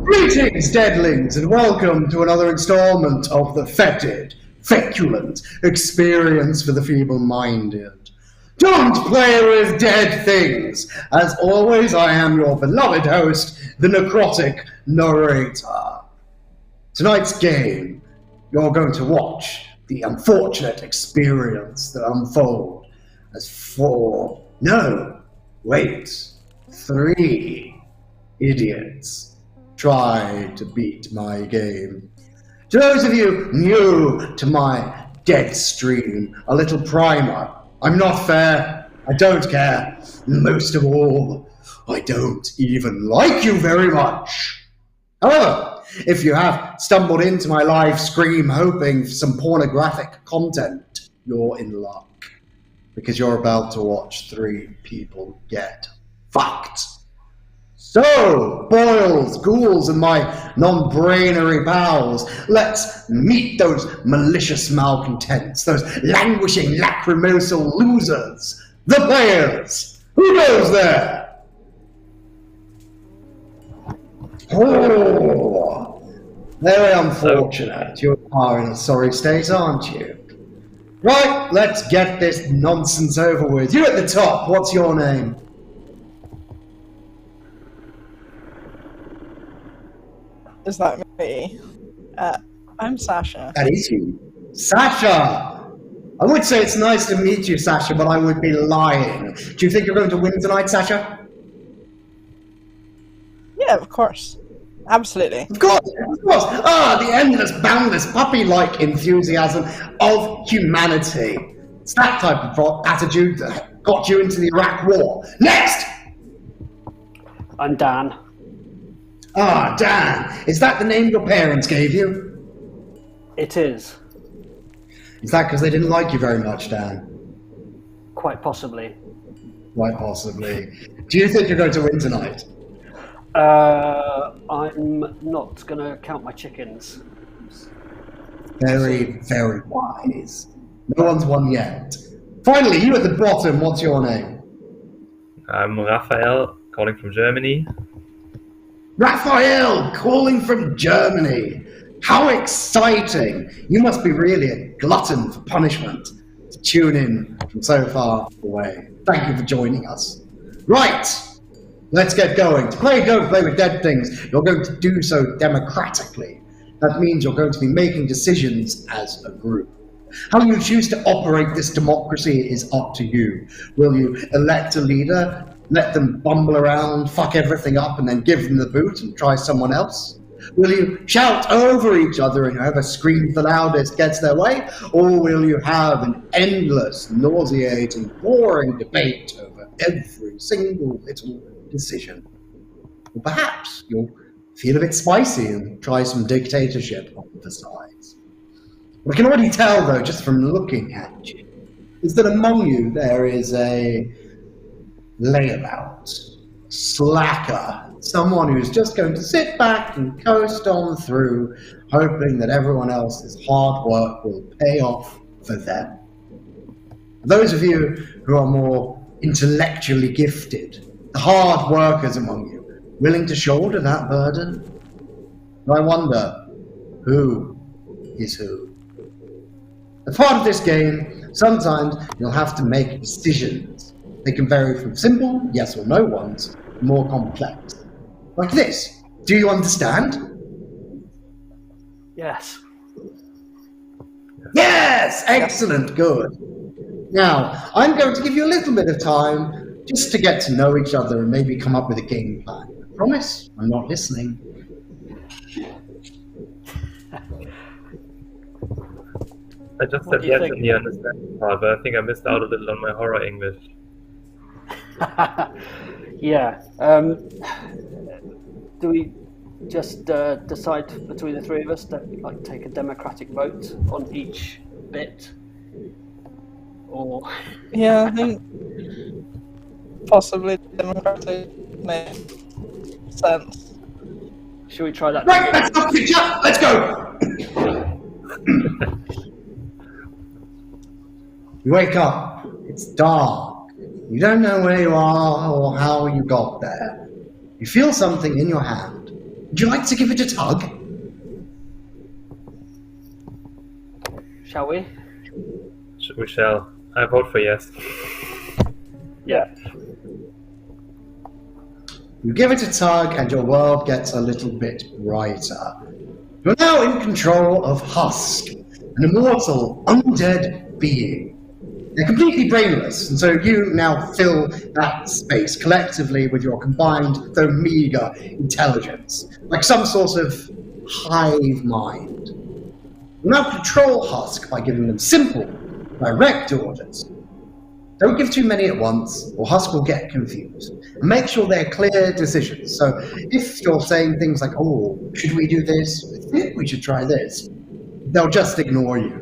Greetings, deadlings, and welcome to another installment of the fetid, feculent experience for the feeble-minded. Don't play with dead things! As always, I am your beloved host, the necrotic narrator. Tonight's game, you're going to watch the unfortunate experience that unfold as three idiots try to beat my game. To those of you new to my dead stream, a little primer. I'm not fair. I don't care. Most of all, I don't even like you very much. However, if you have stumbled into my live stream hoping for some pornographic content, you're in luck. Because you're about to watch three people get fucked. So, boils, ghouls, and my non-brainery pals, let's meet those malicious malcontents, those languishing lachrymosal losers, the players. Who goes there? Oh, very unfortunate. You are in a sorry state, aren't you? Right, let's get this nonsense over with. You at the top, what's your name? Is that me? I'm Sasha. That is you. Sasha! I would say it's nice to meet you, Sasha, but I would be lying. Do you think you're going to win tonight, Sasha? Yeah, of course. Absolutely. Of course, of course. Ah, the endless, boundless, puppy-like enthusiasm of humanity. It's that type of attitude that got you into the Iraq War. Next! I'm Dan. Ah, Dan. Is that the name your parents gave you? It is. Is that because they didn't like you very much, Dan? Quite possibly. Quite possibly. Do you think you're going to win tonight? I'm not going to count my chickens. Very, very wise. No one's won yet. Finally, you at the bottom, what's your name? I'm Raphael, calling from Germany. Raphael, calling from Germany. How exciting! You must be really a glutton for punishment to tune in from so far away. Thank you for joining us. Right, let's get going. To play Don't Play with Dead Things, you're going to do so democratically. That means you're going to be making decisions as a group. How you choose to operate this democracy is up to you. Will you elect a leader, let them bumble around, fuck everything up, and then give them the boot and try someone else? Will you shout over each other and whoever screams the loudest gets their way? Or will you have an endless, nauseating, boring debate over every single little decision? Or perhaps you'll feel a bit spicy and try some dictatorship on the sides. What I can already tell, though, just from looking at you, is that among you there is a layabout, slacker, someone who's just going to sit back and coast on through, hoping that everyone else's hard work will pay off for them. Those of you who are more intellectually gifted, the hard workers among you, willing to shoulder that burden? I wonder, who is who? As part of this game, sometimes you'll have to make decisions. They can vary from simple yes or no ones to more complex. Like this. Do you understand? Yes. Yes! Excellent, good. Now, I'm going to give you a little bit of time just to get to know each other and maybe come up with a game plan. I promise, I'm not listening. I just What said do you yes think? in the understanding part, but I think I missed out a little on my horror English. Yeah. Do we just decide between the three of us to like take a democratic vote on each bit, or Yeah, I think possibly democratic makes sense. should we try that? Right, let's go, picture! Let's go! You wake up. It's dark. You don't know where you are or how you got there. You feel something in your hand. Would you like to give it a tug? Shall we? We shall. I vote for yes. Yeah. You give it a tug and your world gets a little bit brighter. You're now in control of Husk, an immortal, undead being. They're completely brainless, and so you now fill that space collectively with your combined, though meager, intelligence, like some sort of hive mind. You now control Husk by giving them simple, direct orders. Don't give too many at once, or Husk will get confused. And make sure they're clear decisions. So if you're saying things like, oh, should we do this? I think we should try this. They'll just ignore you.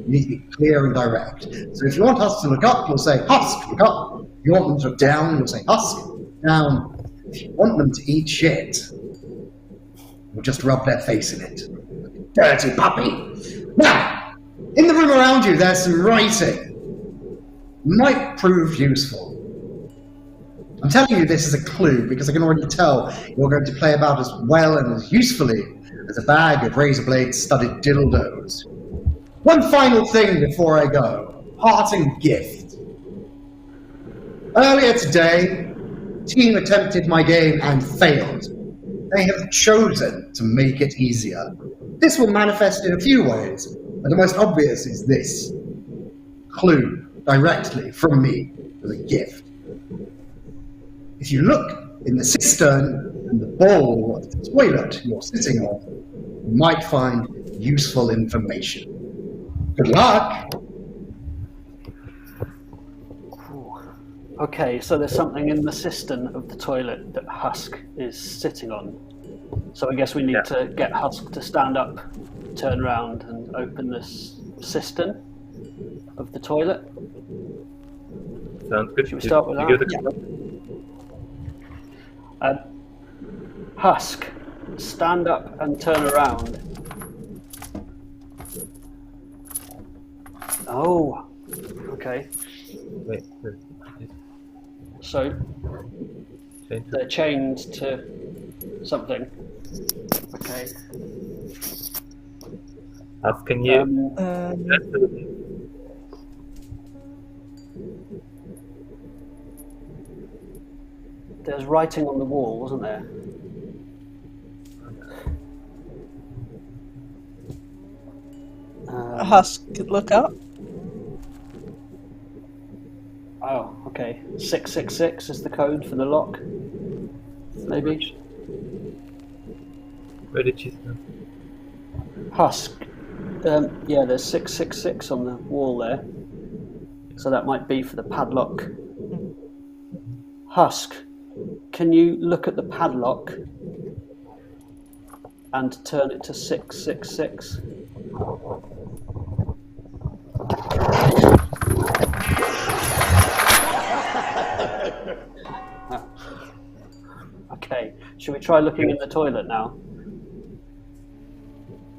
You need to be clear and direct. So if you want Husk to look up, you'll say, Husk, look up. If you want them to look down, you'll say, Husk, down. If you want them to eat shit, you'll just rub their face in it. Dirty puppy. Now, in the room around you, there's some writing. Might prove useful. I'm telling you this as a clue because I can already tell you're going to play about as well and as usefully as a bag of razor blades studded dildos. One final thing before I go. Parting gift. Earlier today, the team attempted my game and failed. They have chosen to make it easier. This will manifest in a few ways, but the most obvious is this. Clue. Directly from me as a gift. If you look in the cistern and the bowl of the toilet you're sitting on, you might find useful information. Good luck! Okay, so there's something in the cistern of the toilet that Husk is sitting on. So I guess we need to get Husk to stand up, turn around, and open this cistern of the toilet. Sounds good. Should we start with You that? give it a Husk, stand up and turn around. Oh, okay. Wait. So Change. they're chained to something. Okay. Asking you. There's writing on the wall, wasn't there? Husk, look up. Oh, okay. 666 is the code for the lock. Maybe. Where did she stand? Husk. Yeah, there's 666 on the wall there. So that might be for the padlock. Husk, can you look at the padlock and turn it to 666? Okay, should we try looking in the toilet now?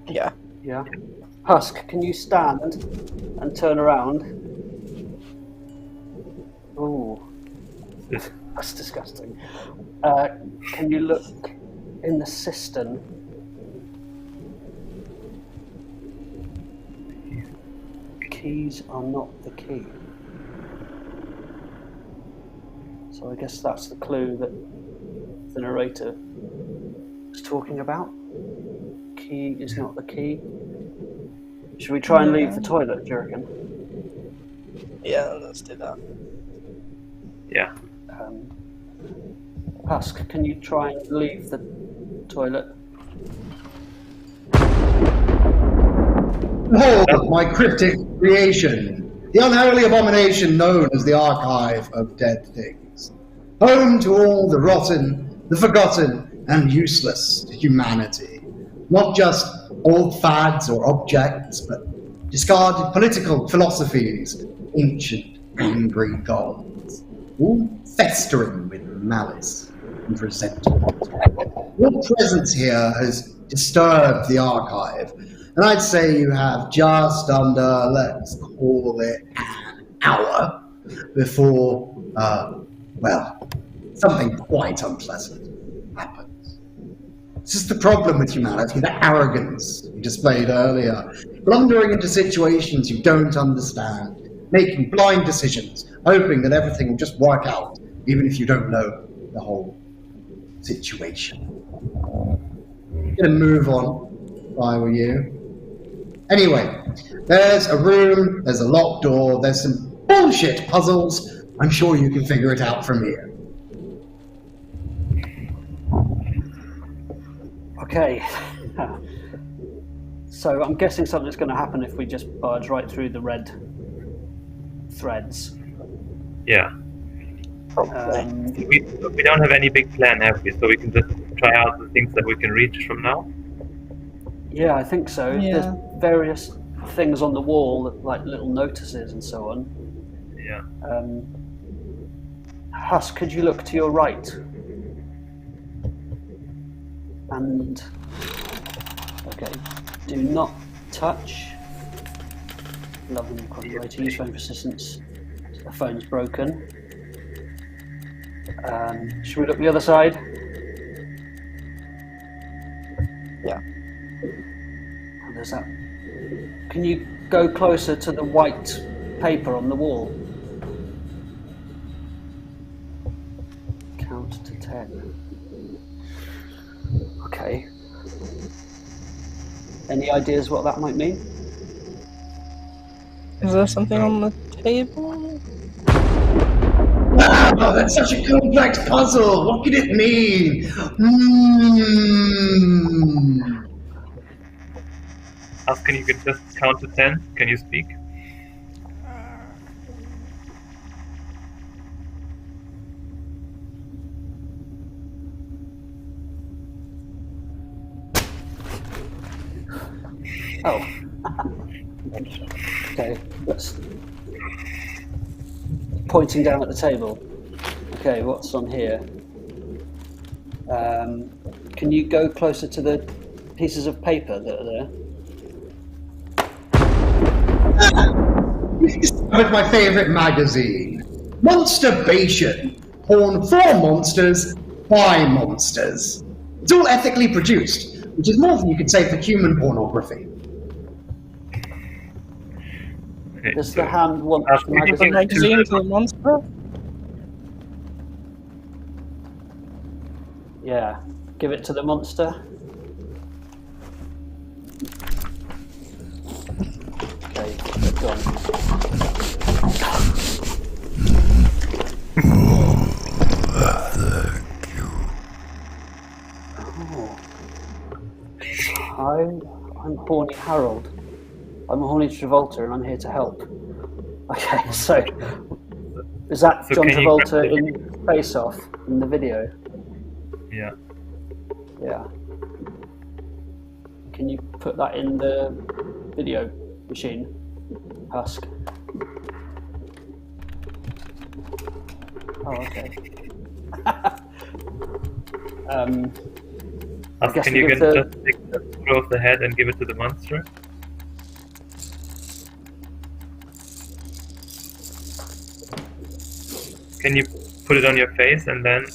Yeah. Yeah. Husk, can you stand and turn around? Oh, Yes. that's disgusting. can you look in the cistern? Keys are not the key. So I guess that's the clue that the narrator was talking about. Key is not the key. Should we try and leave the toilet, do you reckon? Yeah, let's do that. Yeah. Husk, can you try and leave the toilet? Behold my cryptic creation, the unholy abomination known as the Archive of Dead Things. Home to all the rotten, the forgotten, and useless to humanity. Not just old fads or objects, but discarded political philosophies, ancient, angry gods, all festering with malice and resentment. Your presence here has disturbed the archive, and I'd say you have just under, let's call it, an hour before, something quite unpleasant happens. This is the problem with humanity, the arrogance you displayed earlier, blundering into situations you don't understand, making blind decisions, hoping that everything will just work out, even if you don't know the whole situation. I'm gonna move on, if I were you. Anyway, there's a room, there's a locked door, there's some bullshit puzzles. I'm sure you can figure it out from here. Okay. So I'm guessing something's going to happen if we just barge right through the red threads. Yeah. We don't have any big plan, have we? So we can just try out the things that we can reach from now? Yeah, I think so. Yeah. There's various things on the wall, like little notices and so on. Yeah. Husk, could you look to your right? And okay, do not touch. Love and copyright. Use phone persistence. The phone's broken. Should we look the other side? Yeah. And there's that. Can you go closer to the white paper on the wall? Count to 10. Okay. Any ideas what that might mean? Is there something on the table? Wow, that's such a complex puzzle. What could it mean? Asking you can just count to 10. Can you speak? Oh. Okay, that's pointing down at the table. Okay, what's on here? Can you go closer to the pieces of paper that are there? You discovered my favorite magazine, Monsterbation. Porn for monsters, by monsters. It's all ethically produced, which is more than you could say for human pornography. Okay, Does so the hand want the Husk, you The magazine? magazine to the monster? Yeah. Give it to the monster. Okay, go on. I'm Horny Harold. I'm a Horny Travolta and I'm here to help. Okay, so is that So John can you Travolta grab the- in Face Off in the video? yeah. Yeah. Can you put that in the video machine, Husk? Oh, okay. Husk, guess can we you give just the- take the screw of the head and give it to the monster? Can you put it on your face and then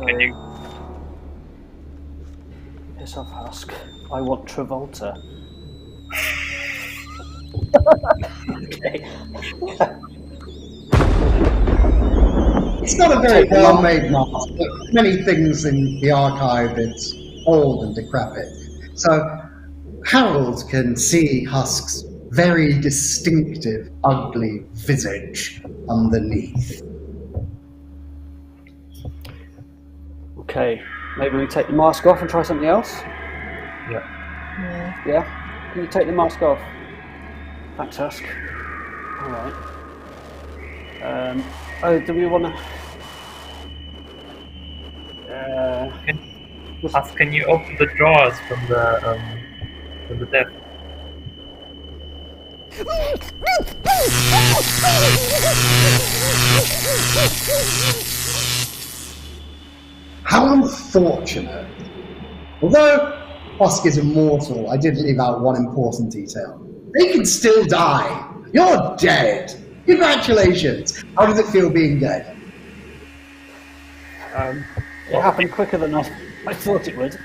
Can you? Piss off, Husk. I want Travolta. Okay. It's not a very well-made mask, but many things in the archive, it's old and decrepit. So Harold can see Husk's very distinctive, ugly visage underneath. Okay, maybe we take the mask off and try something else? Yeah. Yeah? Can you take the mask off? Thanks, Husk. Alright. Do we want to... Husk, can you open the drawers from the desk? How unfortunate. Although Husk is immortal, I did leave out one important detail. They can still die. You're dead. Congratulations. How does it feel being dead? It happened quicker than I thought it would.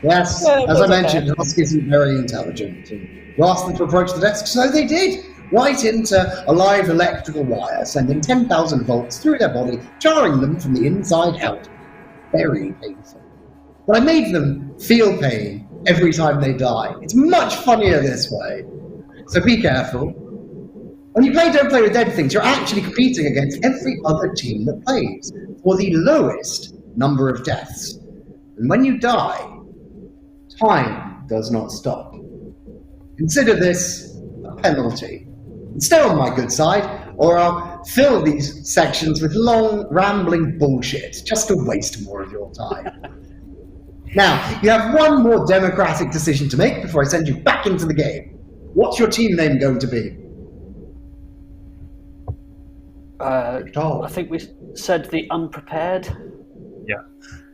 Yes, Yeah, it as I was mentioned, okay. Husk isn't very intelligent. You asked them to approach the desk, so they did. Right into a live electrical wire, sending 10,000 volts through their body, jarring them from the inside out. Very painful. But I made them feel pain every time they die. It's much funnier this way. So be careful. When you play Don't Play with Dead Things, you're actually competing against every other team that plays for the lowest number of deaths. And when you die, time does not stop. Consider this a penalty. Stay on my good side, or I'll fill these sections with long, rambling bullshit, just to waste more of your time. Now, you have one more democratic decision to make before I send you back into the game. What's your team name going to be? I think we said the unprepared. Yeah.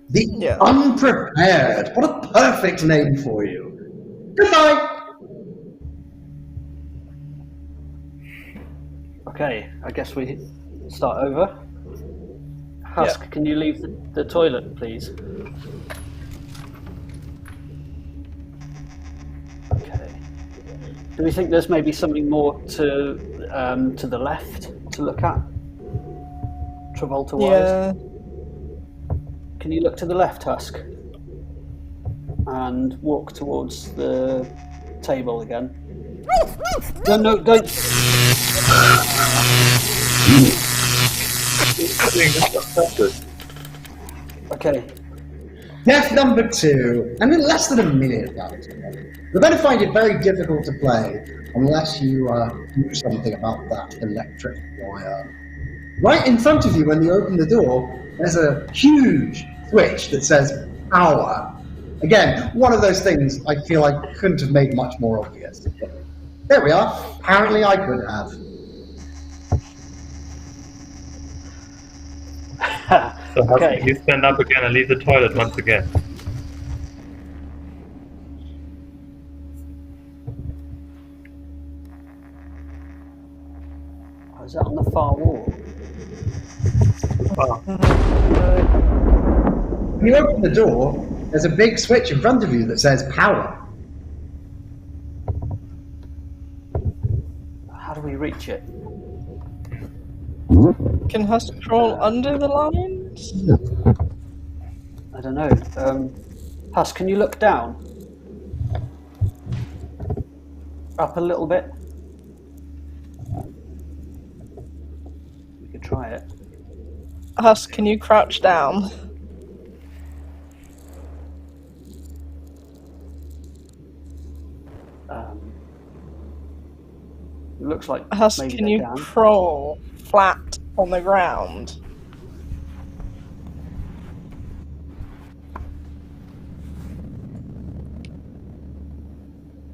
The Yeah. Unprepared. What a perfect name for you. Goodbye. Okay, I guess we start over. Husk, can you leave the toilet, please? Okay. Do we think there's maybe something more to the left to look at? Travolta-wise? Yeah. Can you look to the left, Husk? And walk towards the table again. No, don't. Okay. Death number 2, and in less than a minute, you're going to find it very difficult to play unless you do something about that electric wire. Right in front of you, when you open the door, there's a huge switch that says power. Again, one of those things I feel I couldn't have made much more obvious. There we are. Apparently I could have. So Husk, Okay. you stand up again and leave the toilet once again. Oh, is that on the far wall? Oh, When you open the door, there's a big switch in front of you that says power. How do we reach it? Can Husk crawl under the lines? I don't know. Husk, can you look down? Up a little bit? We could try it. Husk, can you crouch down? Looks like Husk, maybe can they you can. crawl flat on the ground?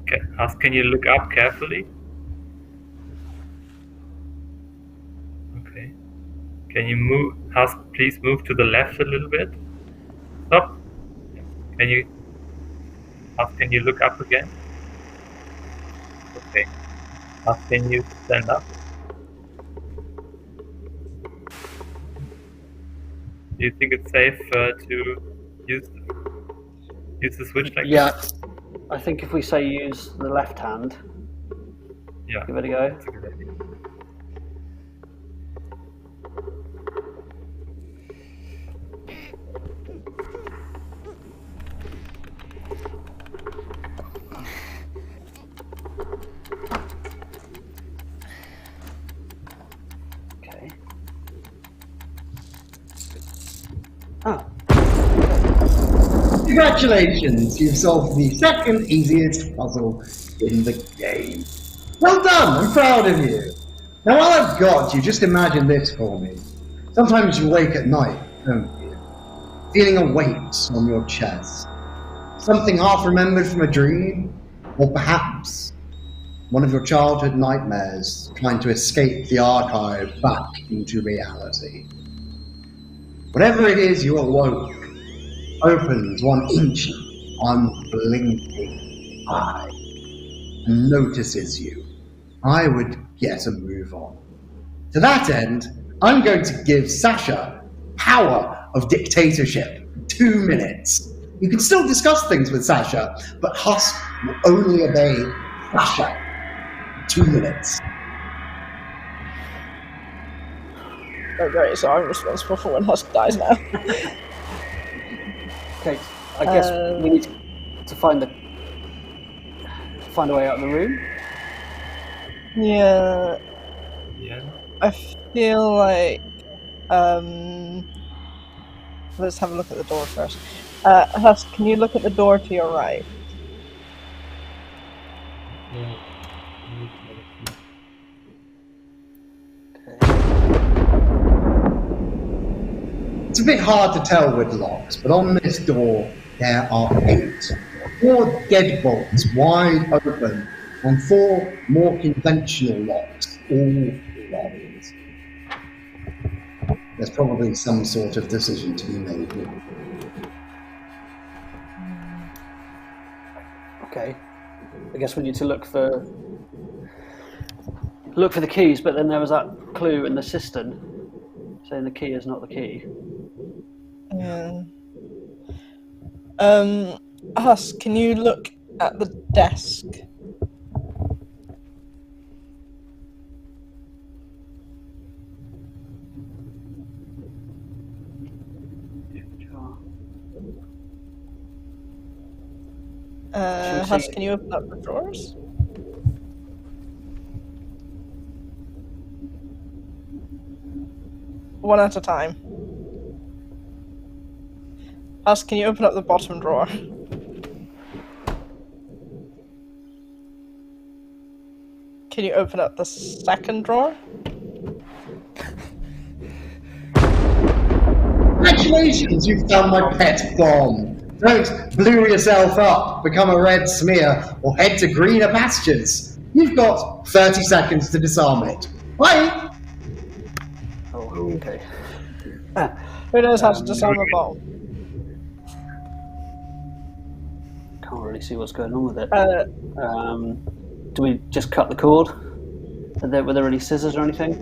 okay. Husk, can you look up carefully? Okay. Can you move? Husk, please move to the left a little bit. Stop. Can you? Husk, can you look up again? Okay. Husk, can you stand up? Do you think it's safe to use the switch like Yeah, this? I think if we say use the left hand, Yeah. give it a go. That's a good idea. Okay. Oh, Congratulations, you've solved the second easiest puzzle in the game. Well done, I'm proud of you. Now while I've got you, just imagine this for me. Sometimes you wake at night, don't you? Feeling a weight on your chest. Something half remembered from a dream, or perhaps one of your childhood nightmares trying to escape the archive back into reality. Whatever it is you awoke opens one ancient, unblinking eye and notices you. I would get a move on. To that end, I'm going to give Sasha power of dictatorship. 2 minutes. You can still discuss things with Sasha, but Husk will only obey Sasha. 2 minutes. Oh great, so I'm responsible for when Husk dies now. okay. I guess we need to find a way out of the room. Yeah, Yeah. I feel like let's have a look at the door first. Husk, can you look at the door to your right? It's a bit hard to tell with locks, but on this door there are 8. 4 deadbolts wide open, and 4 more conventional locks, all locked. There's probably some sort of decision to be made here. Okay. I guess we need to look for the keys, but then there was that clue in the cistern saying the key is not the key. Yeah. Husk, can you look at the desk? Sure. Husk, can you open up the drawers? One at a time. Husk, can you open up the bottom drawer? Can you open up the second drawer? Congratulations, you've found my pet bomb. Don't blue yourself up, become a red smear, or head to greener pastures. You've got 30 seconds to disarm it. Bye! Oh, okay. Who knows how to disarm a bomb? Can't really see what's going on with it. Do we just cut the cord? Were there any scissors or anything?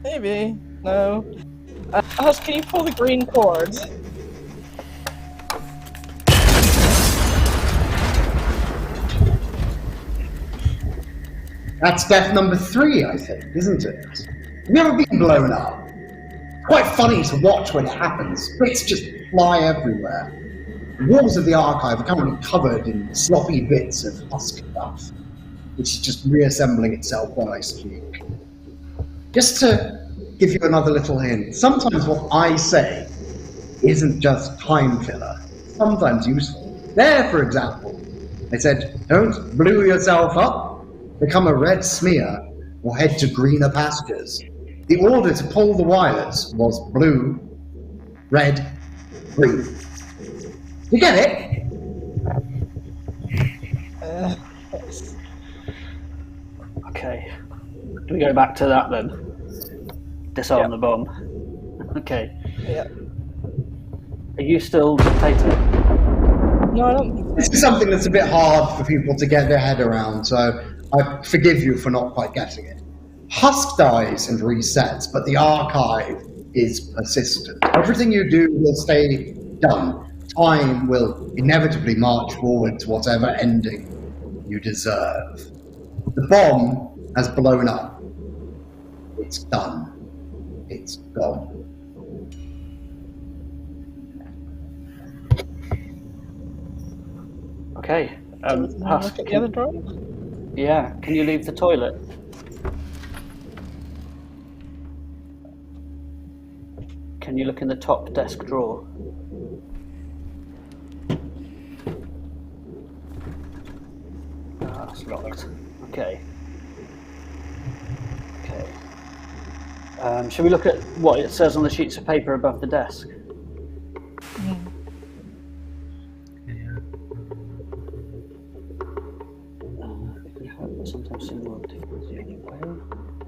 Maybe. No. Husk, can you pull the green cord? That's death number 3, I think, isn't it? Have you ever been blown up? Quite funny to watch when it happens. Bits just fly everywhere. The walls of the archive are currently covered in sloppy bits of husk stuff, which is just reassembling itself while I speak. Just to give you another little hint, sometimes what I say isn't just time filler, sometimes useful. There, for example, I said, don't blue yourself up, become a red smear, or head to greener pastures. The order to pull the wires was blue, red, green. You get it? Yes. Okay. Do we go back to that then? Disarm the bomb. Okay. Yeah. Are you still dictator? No, I don't think so. This is something that's a bit hard for people to get their head around, so I forgive you for not quite getting it. Husk dies and resets, but the archive is persistent. Everything you do will stay done. Time will inevitably march forward to whatever ending you deserve. The bomb has blown up. It's done. It's gone. Okay. Can you Husk, look at the other drawer? yeah, can you leave the toilet? Can you look in the top desk drawer? Ah, it's locked. Okay. Okay. Shall we look at what it says on the sheets of paper above the desk? Yeah. It can help, but sometimes similar difficulty anyway.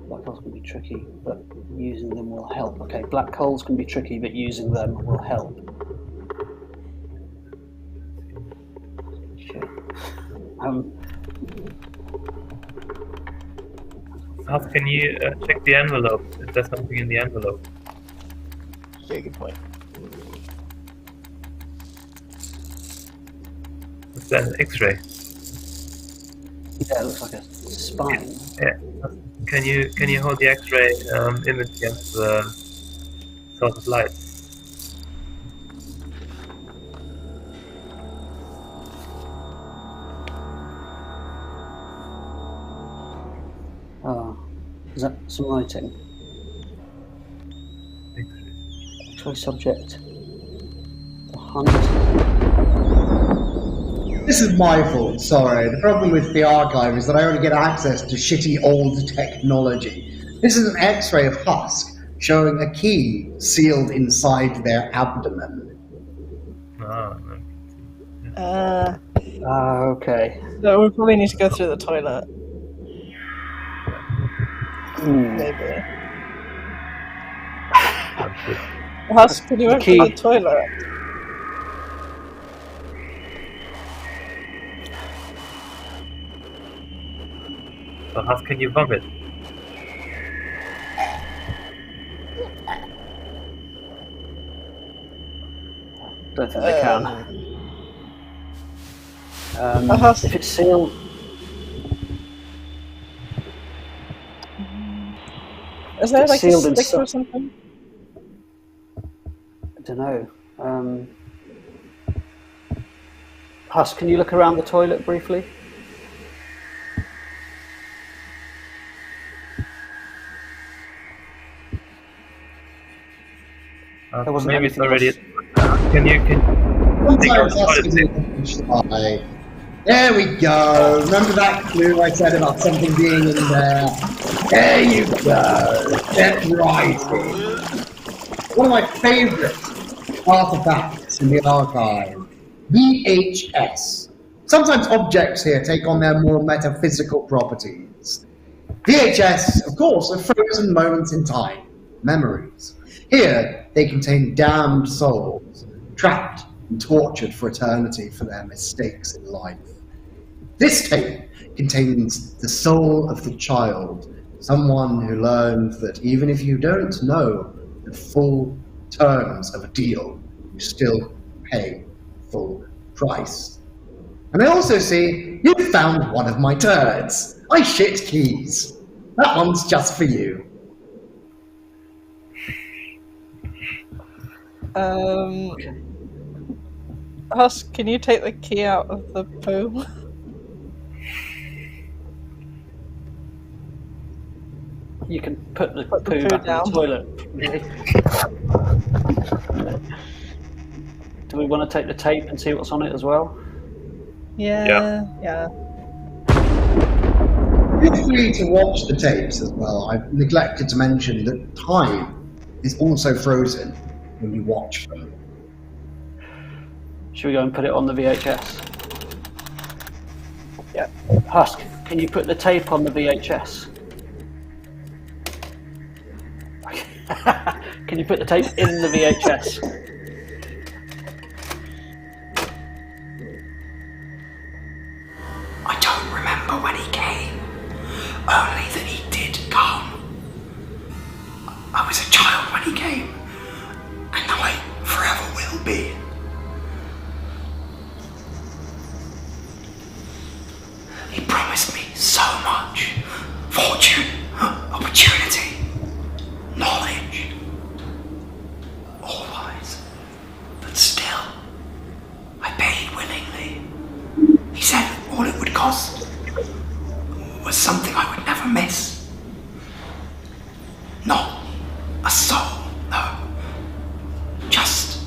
Black holes can be tricky, but using them will help. Okay, black holes can be tricky, but using them will help. Shit. Husk, can you check the envelope? If there's something in the envelope. Yeah, good point. Is that an X-ray? Yeah, it looks like a spine. Yeah. Can you hold the X-ray image against the source of light? Oh, is that some writing? X-ray. Choice subject. The hunt. This is my fault, sorry. The problem with the archive is that I only get access to shitty old technology. This is an X-ray of Husk, showing a key sealed inside their abdomen. Ah, Okay. So we probably need to go through the toilet. Maybe. Husk, can you The open key. the toilet? so Husk, can you vomit? Don't think they can. Husk. If it's sealed, Is there It's like a sealed in sticker or some- something? I don't know. Husk, can you look around the toilet briefly? There wasn't Maybe it's anything already. else. Can you Sometimes Take out Husk is in. There we go. Remember that clue I said about something being in there? There you go. Get right in. One of my favourite artifacts in the archive, VHS. Sometimes objects here take on their more metaphysical properties. VHS, of course, are frozen moments in time, memories. Here, they contain damned souls, trapped and tortured for eternity for their mistakes in life. This tape contains the soul of the child, someone who learned that even if you don't know the full terms of a deal, you still pay full price. And I also see you found one of my turds. I shit keys. That one's just for you. Husk, can you take the key out of the poo? You can put the Put the poo poo back down. in the toilet. Do we want to take the tape and see what's on it as well? Yeah. Feel free to watch the tapes as well. I've neglected to mention that time is also frozen when you watch them. Should we go and put it on the VHS? Yeah. Husk, can you put the tape on the VHS? Can you put the tape in the VHS? Fortune, opportunity, knowledge, all wise. But still, I paid willingly. He said all it would cost was something I would never miss. Not a soul, no. Just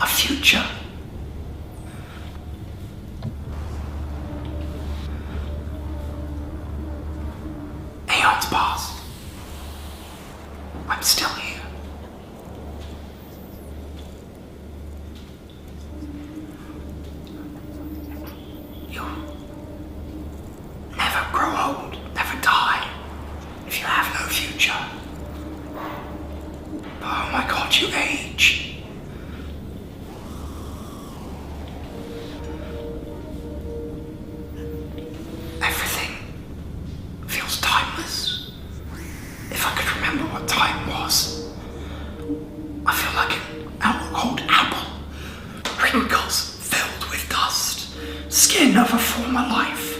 a future. Aeons passed. I'm still here. You never grow old, never die, if you have no future. Oh my God, you age. Everything feels timeless. If I could remember what time was, I feel like an old apple. Wrinkles filled with dust. Skin of a former life.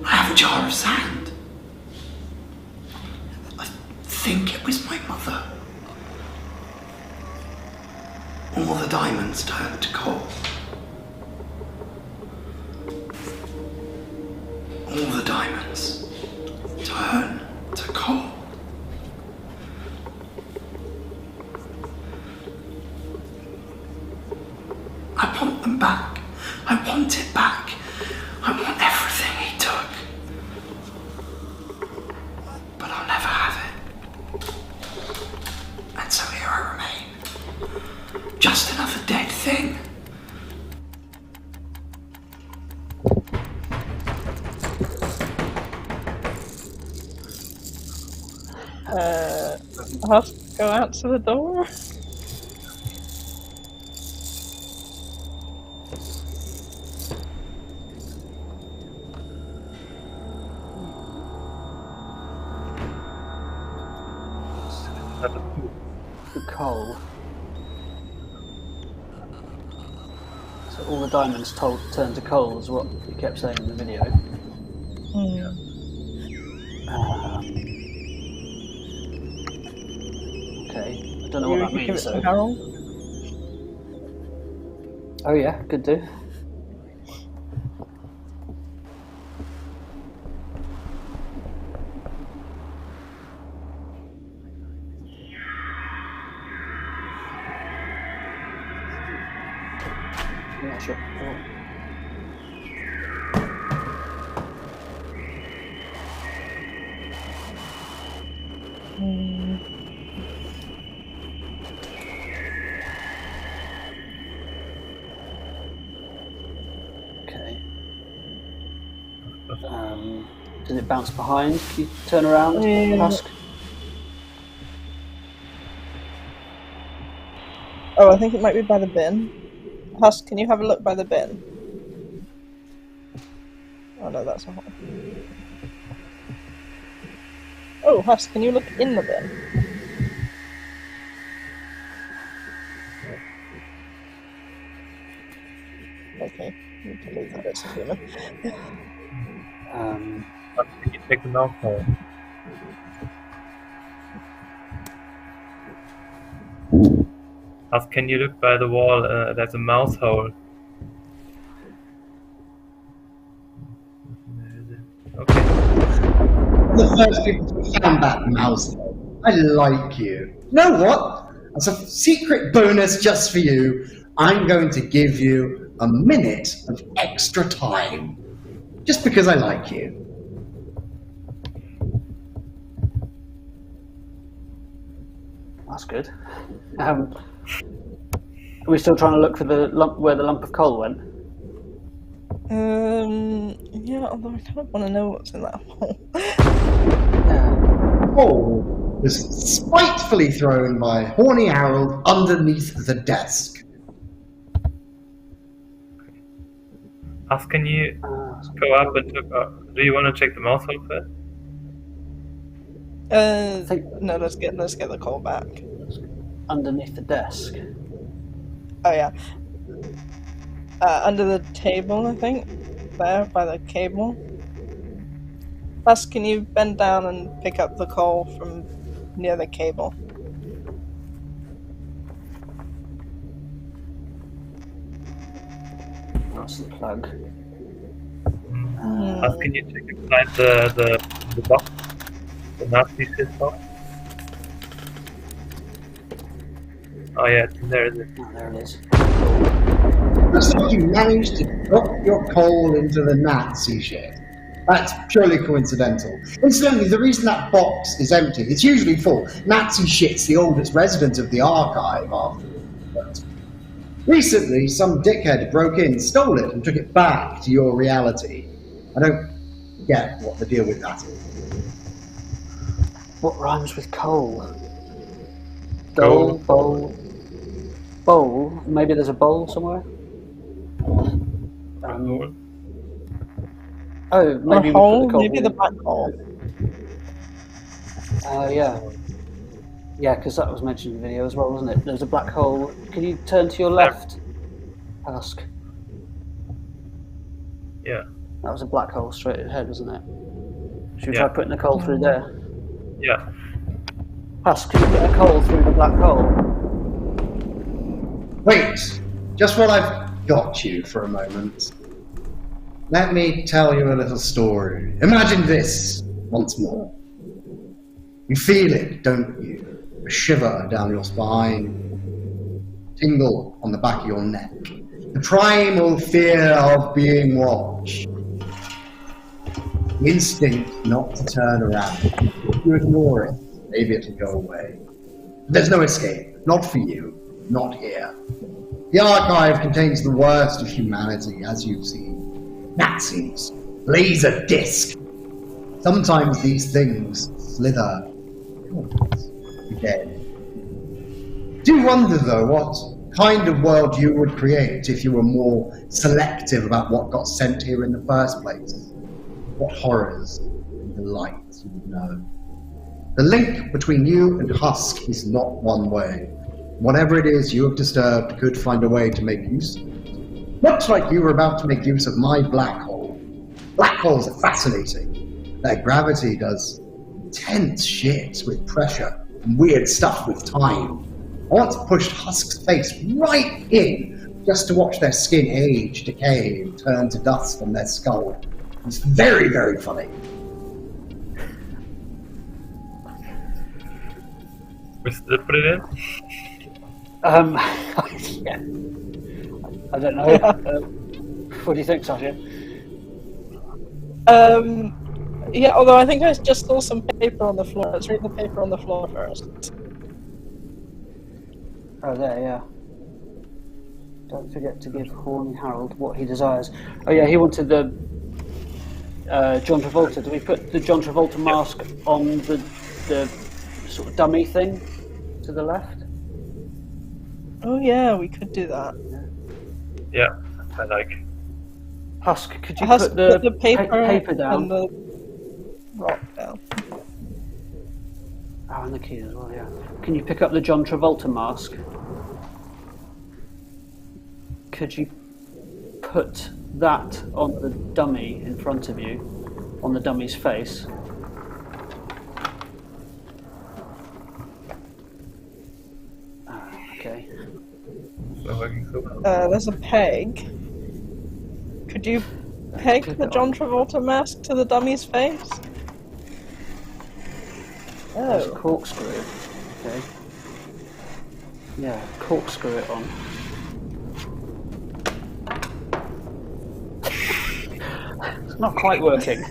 I have a jar of sand. I think it was my mother. All the diamonds turned to coal. All the diamonds turn to coal. I want them back. I want it back. I want everything he took. But I'll never have it. And so here I remain. Just another dead thing. Husk, go out to the door. The coal. So all the diamonds turn to coal is what you kept saying in the video. Okay, I don't know what that Give it means to though. Harold. Oh yeah, could do. I'm not sure. Oh. Okay. Does it bounce behind? Can you turn around, Husk? Oh, I think it might be by the bin. Husk, can you have a look by the bin? Oh no, that's a hole. Oh, Husk, can you look in the bin? Okay, you can leave that, it's a human. Can you take the mouse hole? Can you look by the wall? There's a mouse hole. Okay. The first people to found that mouse. I like you. You know what? As a secret bonus just for you, I'm going to give you a minute of extra time. Just because I like you. That's good. Are we still trying to look for the lump where the lump of coal went? Yeah, although I kind of want to know what's in that hole. Hole was spitefully thrown by Horny Harold underneath the desk. Can you go up and look up? Do you want to check the mouse hole first? No, let's get the call back. Underneath the desk. Oh yeah. Under the table, I think. There, by the cable. Husk, can you bend down and pick up the coal from near the cable? That's the plug. Can you check inside the box? The nasty shit box? Oh yeah, there it is. Oh, there it is. Looks like you managed to drop your coal into the Nazi shit. That's purely coincidental. Incidentally, the reason that box is empty, it's usually full. Nazi shit's the oldest resident of the archive after. But recently, some dickhead broke in, stole it, and took it back to your reality. I don't get what the deal with that is. What rhymes with coal? Coal. Bowl. Maybe there's a bowl somewhere. Oh, maybe A we hole? put the coal. Maybe the black hole. Yeah. Yeah, because that was mentioned in the video as well, wasn't it? There's a black hole. Can you turn to your left? Ask. Yeah. That was a black hole straight ahead, wasn't it? Should we Yeah. try putting the coal through there? Yeah. Ask, can you put a coal through the black hole? Wait, just while I've got you for a moment, let me tell you a little story. Imagine this once more. You feel it, don't you? A shiver down your spine, tingle on the back of your neck, the primal fear of being watched, the instinct not to turn around. If you ignore it, maybe it'll go away. But there's no escape, not for you, not here. The archive contains the worst of humanity, as you've seen. Nazis, laser disc. Sometimes these things slither again. Do wonder, though, what kind of world you would create if you were more selective about what got sent here in the first place. What horrors and delights you would know. The link between you and Husk is not one way. Whatever it is you have disturbed could find a way to make use of it. Much like you were about to make use of my black hole. Black holes are fascinating. Their gravity does intense shit with pressure and weird stuff with time. I once pushed Husk's face right in just to watch their skin age, decay, and turn to dust on their skull. It was very, very funny. We still put it in? Yeah. I don't know. What do you think, Sasha? Yeah, although I think I just saw some paper on the floor. Let's read the paper on the floor first. Oh, there, yeah. Don't forget to give Horny Harold what he desires. Oh, yeah, he wanted the John Travolta. Do we put the John Travolta mask on the sort of dummy thing to the left? Oh yeah, we could do that. Yeah, I like. Husk, could you Husk, put the, put the paper down? and the rock down. Oh, and the key as well, yeah. Can you pick up the John Travolta mask? Could you put that on the dummy in front of you, on the dummy's face? Okay. So working so well. There's a peg. Could you peg the John Travolta mask to the dummy's face? There's a Oh. corkscrew. Okay. Yeah, corkscrew it on. It's not quite working.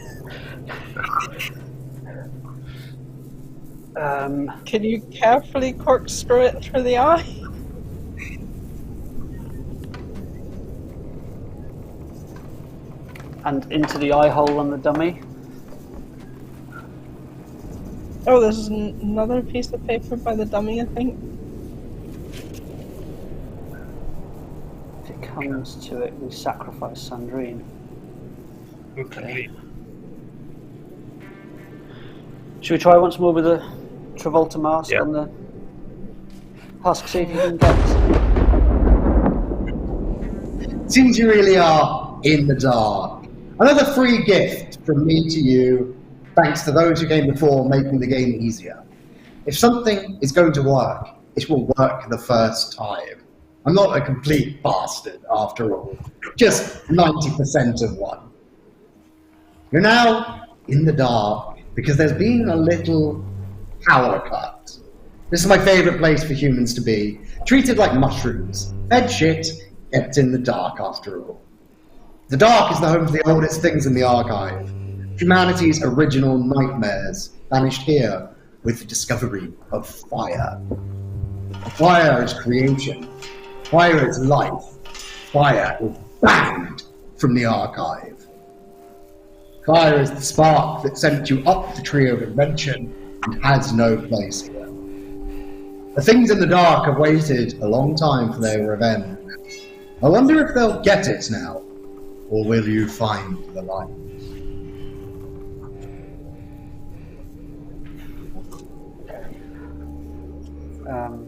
Can you carefully corkscrew it through the eye? And into the eye hole on the dummy. Oh, there's another piece of paper by the dummy, I think. If it comes to it, we sacrifice Sandrine. Okay. Should we try once more with the Travolta mask Yeah. on the Husk? See if you can get. Seems you really are in the dark. Another free gift from me to you. thanks to those who came before making the game easier. If something is going to work, it will work the first time. I'm not a complete bastard, after all. Just 90% of one. You're now in the dark because there's been a little power cut. This is my favorite place for humans to be. Treated like mushrooms. Fed shit, kept in the dark after all. The dark is the home to the oldest things in the archive. Humanity's original nightmares vanished here with the discovery of fire. Fire is creation. Fire is life. Fire is banned from the archive. Fire is the spark that sent you up the tree of invention and has no place here. The things in the dark have waited a long time for their revenge. I wonder if they'll get it now, or will you find the light?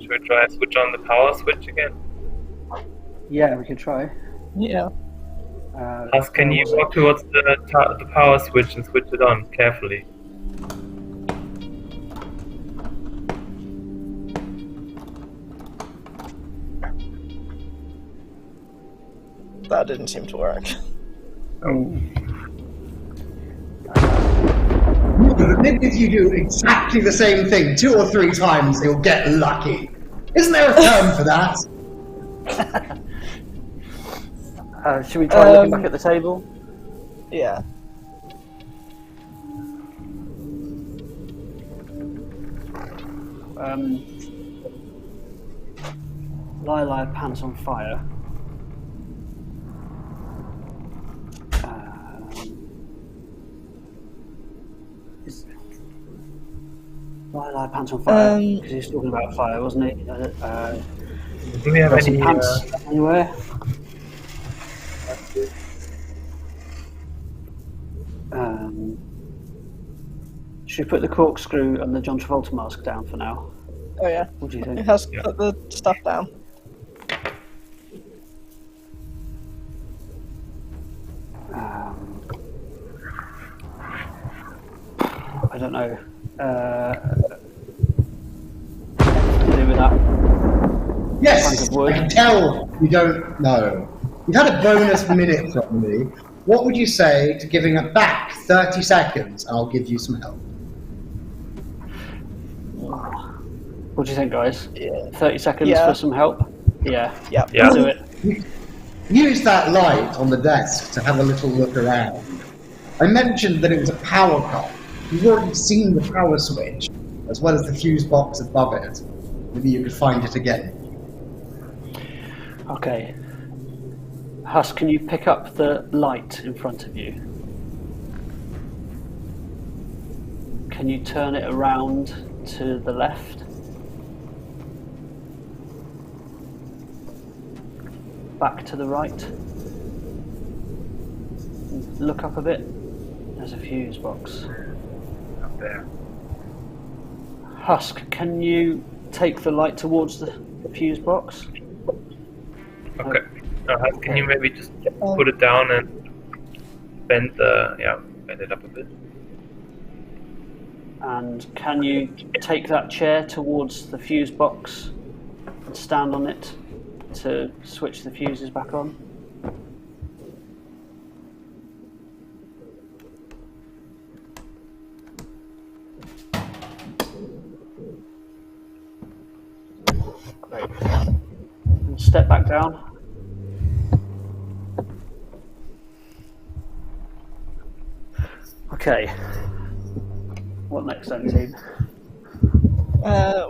Should we try and switch on the power switch again? Yeah, we could try. Yeah. Husk, can you walk towards the power switch and switch it on carefully? That didn't seem to work. Maybe if you do exactly the same thing 2 or 3 times, you'll get lucky. Isn't there a term for that? Should we try looking back at the table? Yeah. Lila pants on fire. Lila pants on fire because he was talking about fire, wasn't he? Do we have any pants anywhere? Should we put the corkscrew and the John Travolta mask down for now? Oh yeah. What do you think? It has put the stuff down. I don't know. To do with that. Yes, Plank of wood. I can tell you don't know. You've had a bonus minute from me. What would you say to giving it back 30 seconds and I'll give you some help? What do you think, guys? Yeah. 30 seconds Yeah. for some help? Yeah. Yeah. Yeah. Do it. Use that light on the desk to have a little look around. I mentioned that it was a power cut. You've already seen the power switch, as well as the fuse box above it. Maybe you could find it again. Okay. Husk, can you pick up the light in front of you? Can you turn it around to the left? Back to the right? Look up a bit. There's a fuse box. up there? Husk, can you take the light towards the fuse box? Okay. Husk, can you maybe just put it down and bend it up a bit? And can you take that chair towards the fuse box and stand on it to switch the fuses back on? Great. And step back down. Okay. What next then, team?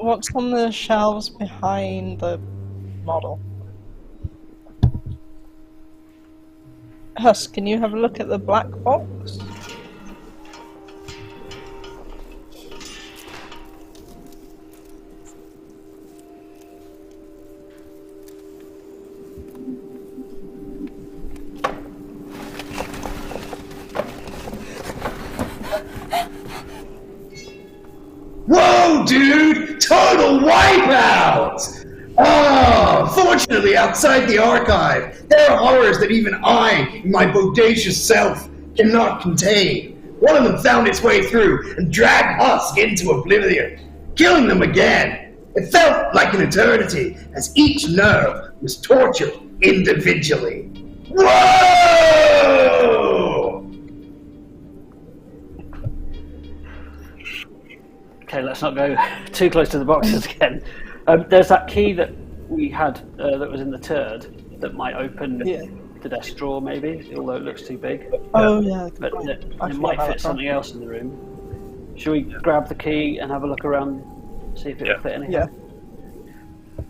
What's on the shelves behind the model? Husk, can you have a look at the black box? Whoa, dude! Total wipeout! Oh, fortunately, outside the archive, there are horrors that even I, my bodacious self, cannot contain. one of them found its way through and dragged Husk into oblivion, killing them again. It felt like an eternity as each nerve was tortured individually. Whoa! Okay, let's not go too close to the boxes again. There's that key that we had that was in the turd that might open the desk drawer, maybe, although it looks too big. Oh, yeah. But it might fit something else in the room. Should we grab the key and have a look around, see if it'll fit anything? Yeah.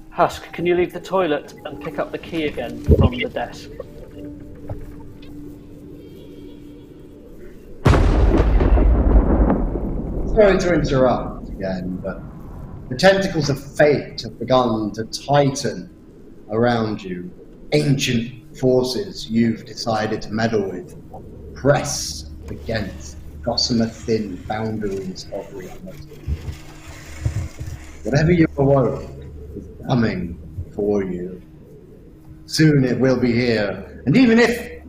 Husk, can you leave the toilet and pick up the key again from the desk? Sorry to interrupt again, but the tentacles of fate have begun to tighten around you. Ancient forces you've decided to meddle with, pressed against gossamer thin boundaries of reality. Whatever you awoke is coming for you. Soon it will be here, and even if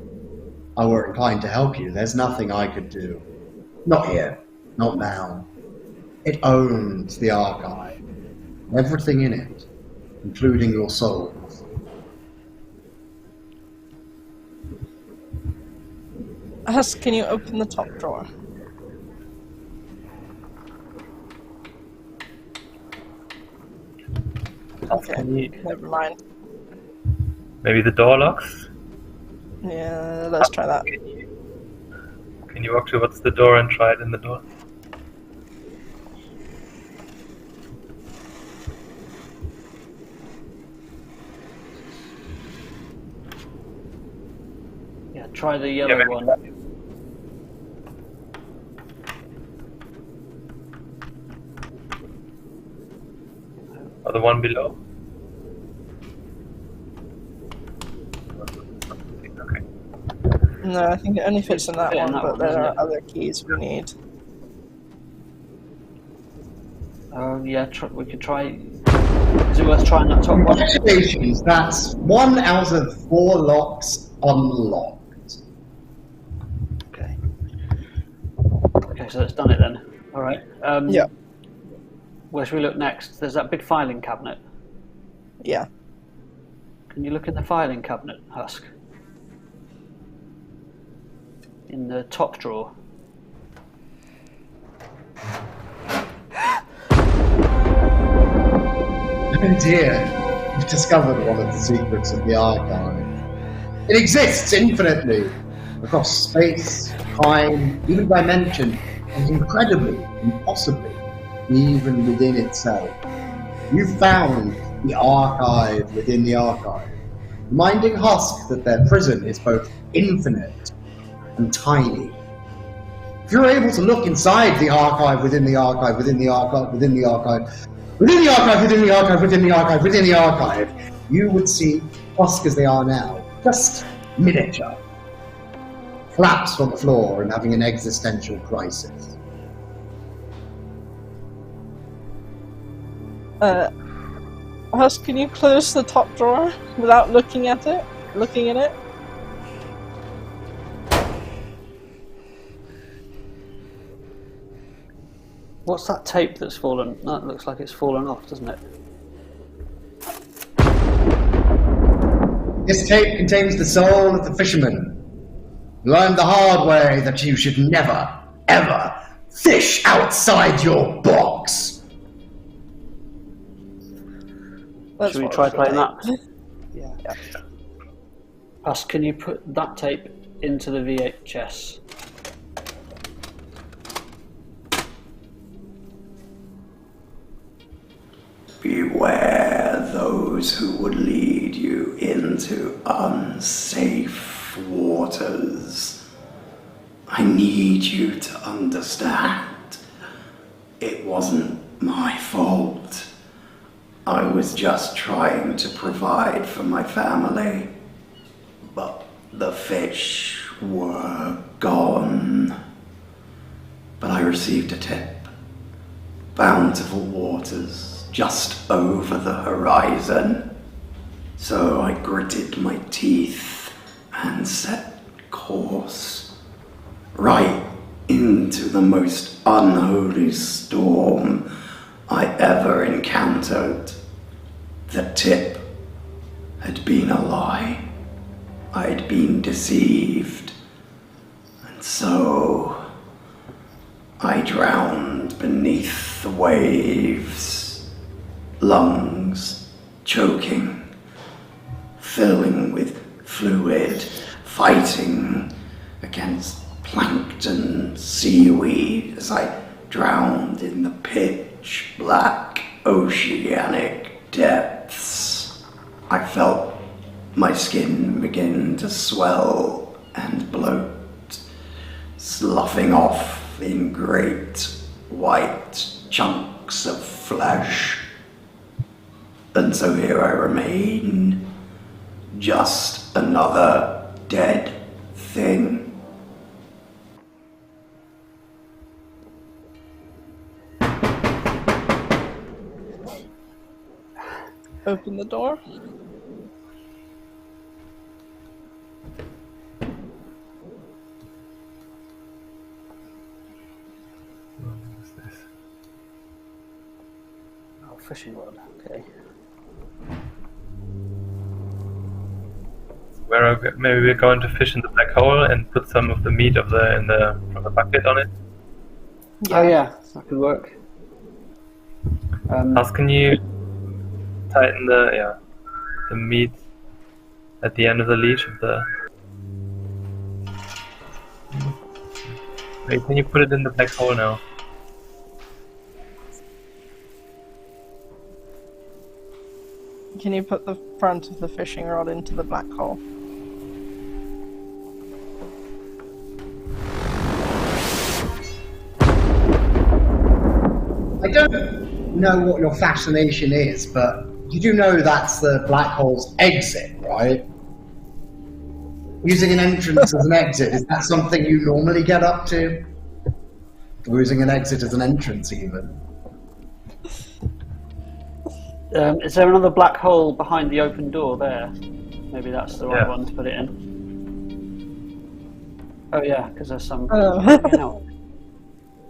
I were inclined to help you, there's nothing I could do. Not here. Not now. It owns the archive. Everything in it, including your souls. Husk, can you open the top drawer? Okay, never mind. Maybe the door locks? Yeah, let's try that. Can you walk towards the door and try it in the door? Yeah, try the yellow one. Or the one below? Okay. No, I think it only fits in that Fit in one, that but one, there doesn't are it? other keys we need. Yeah, we could try. Is it worth trying that top one? Congratulations, that's 1 out of 4 locks unlocked. Okay. Okay, so that's done it then. All right. Yeah. Where should we look next? There's that big filing cabinet. Yeah. Can you look in the filing cabinet, Husk? In the top drawer. Oh dear, you've discovered one of the secrets of the archive. It exists infinitely, across space, time, even dimension, and incredibly, impossibly, even within itself. You found the archive within the archive, reminding Husk that their prison is both infinite and tiny. If you're able to look inside the archive within the archive, within the archive, within the archive, within the archive, within the archive, within the archive, within the archive, you would see Husk as they are now, just miniature, collapsed on the floor and having an existential crisis. Husk, can you close the top drawer without looking at it? Looking in it? What's that tape that's fallen? That looks like it's fallen off, doesn't it? This tape contains the soul of the fisherman. You learned the hard way that you should never, ever fish outside your box. That's Should we what try I should playing like. that? Yeah. Husk, can you put that tape into the VHS? Beware those who would lead you into unsafe waters. I need you to understand. It wasn't my fault. I was just trying to provide for my family. But the fish were gone. But I received a tip. Bountiful waters just over the horizon. So I gritted my teeth and set course right into into the most unholy storm I ever encountered. The tip had been a lie. I'd been deceived. And so I drowned beneath the waves, lungs choking, filling with fluid, fighting against plankton, seaweed as I drowned in the pitch black oceanic depths. I felt my skin begin to swell and bloat, sloughing off in great white chunks of flesh. And so here I remain, just another dead thing. Open the door. What is this? Oh, fishing rod. Okay. Maybe we're going to fish in the black hole and put some of the meat from the bucket on it. Oh yeah, that could work. How can you tighten the meat at the end of the leash of the? Wait, can you put it in the black hole now? Can you put the front of the fishing rod into the black hole? I don't know what your fascination is, but you do know that's the black hole's exit, right? Using an entrance as an exit, is that something you normally get up to? Or using an exit as an entrance, even? Is there another black hole behind the open door there? Maybe that's the right Yeah. one to put it in. Oh yeah, because there's some. Oh. coming out.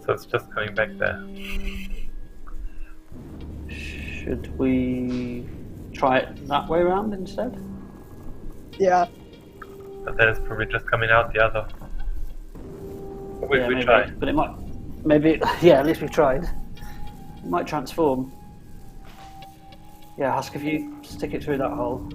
So it's just coming back there. Should we try it that way around instead? Yeah. But then it's probably just coming out the other. But we maybe. try. But it might. Maybe. Yeah, at least we tried. It might transform. Yeah, Husk, if you stick it through that hole.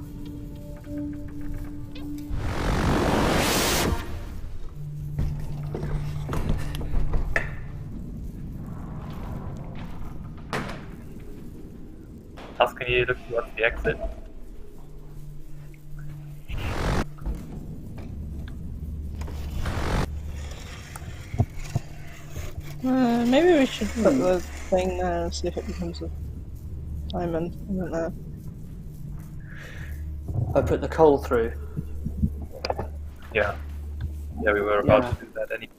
How can you look towards the exit? Maybe we should put the thing there and see if it becomes a diamond. I don't know. I put the coal through. Yeah. Yeah, we were about Yeah. to do that anyway.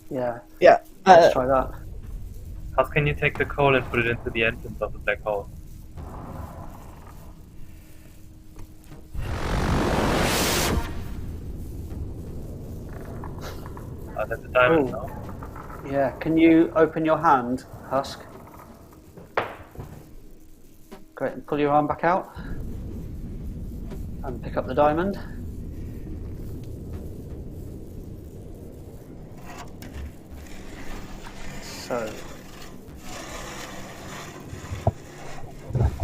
Yeah, Yeah. let's try that. How can you take the coal and put it into the entrance of the black hole? Oh, that's a diamond Ooh. now. Yeah, can you open your hand, Husk? Great, and pull your arm back out. And pick up the diamond. So,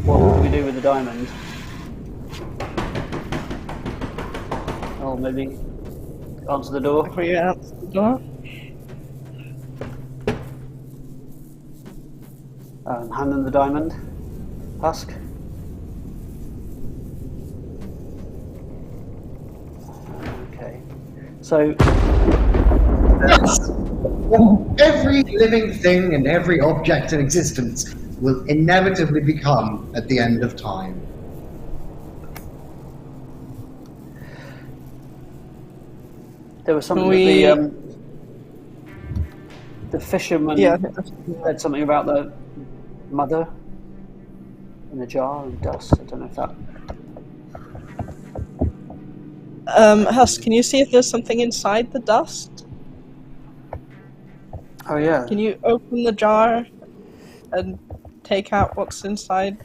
what do we do with the diamond? Oh, maybe answer the door. If we answer the door. Hand them the diamond. Husk. Okay. So, Yes! Every living thing and every object in existence will inevitably become at the end of time. there was something We- that the fisherman Yeah, I think that's said something about the mother in a jar of dust. I don't know if that. Husk, can you see if there's something inside the dust? Oh yeah. Can you open the jar and take out what's inside?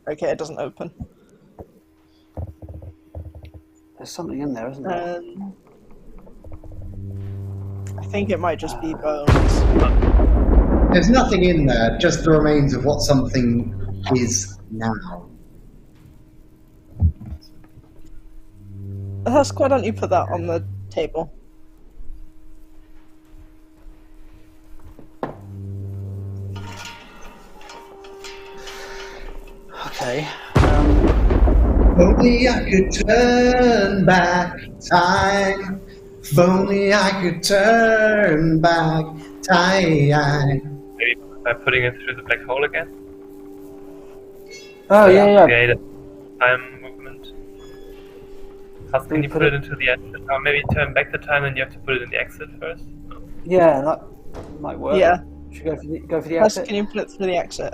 Okay, it doesn't open. There's something in there, isn't there? I think it might just be bones. There's nothing in there, just the remains of what something is now. Husk, why don't you put that on the table? Okay. If only I could turn back time. If only I could turn back time. Maybe by putting it through the black hole again? Oh yeah. Create a time movement. How can you put it into the exit? Or maybe turn back the time and you have to put it in the exit first? No. Yeah, that might work. Yeah. Should we go for the Husk, exit? can you put it through the exit?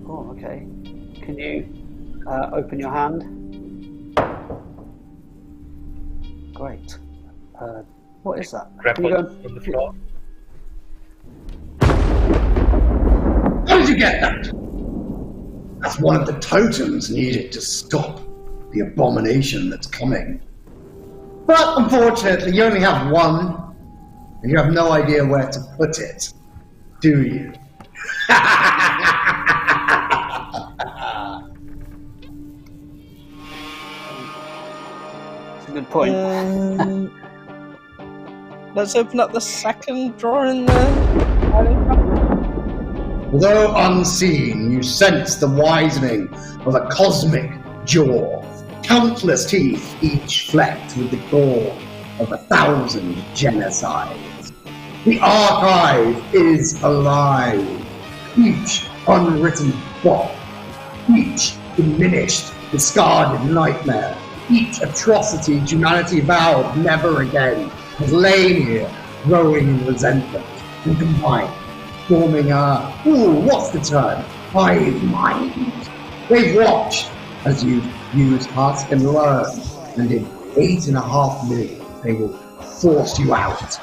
Oh, okay. Can you open your hand? Great. What is that? Grab Can you one go? on the floor. How did you get that? That's one of the totems needed to stop the abomination that's coming. But unfortunately, you only have one, and you have no idea where to put it, do you? That's a good point. Let's open up the second drawer in the filing cabinet. Although unseen, you sense the widening of a cosmic jaw. Countless teeth, each flecked with the gore of 1,000 genocides. The archive is alive. Each unwritten book, each diminished, discarded nightmare, each atrocity humanity vowed never again has lain here, growing in resentment and combined, forming what's the term? Hive mind. They've watched as you've used Husk and learned, and in 8.5 minutes they will force you out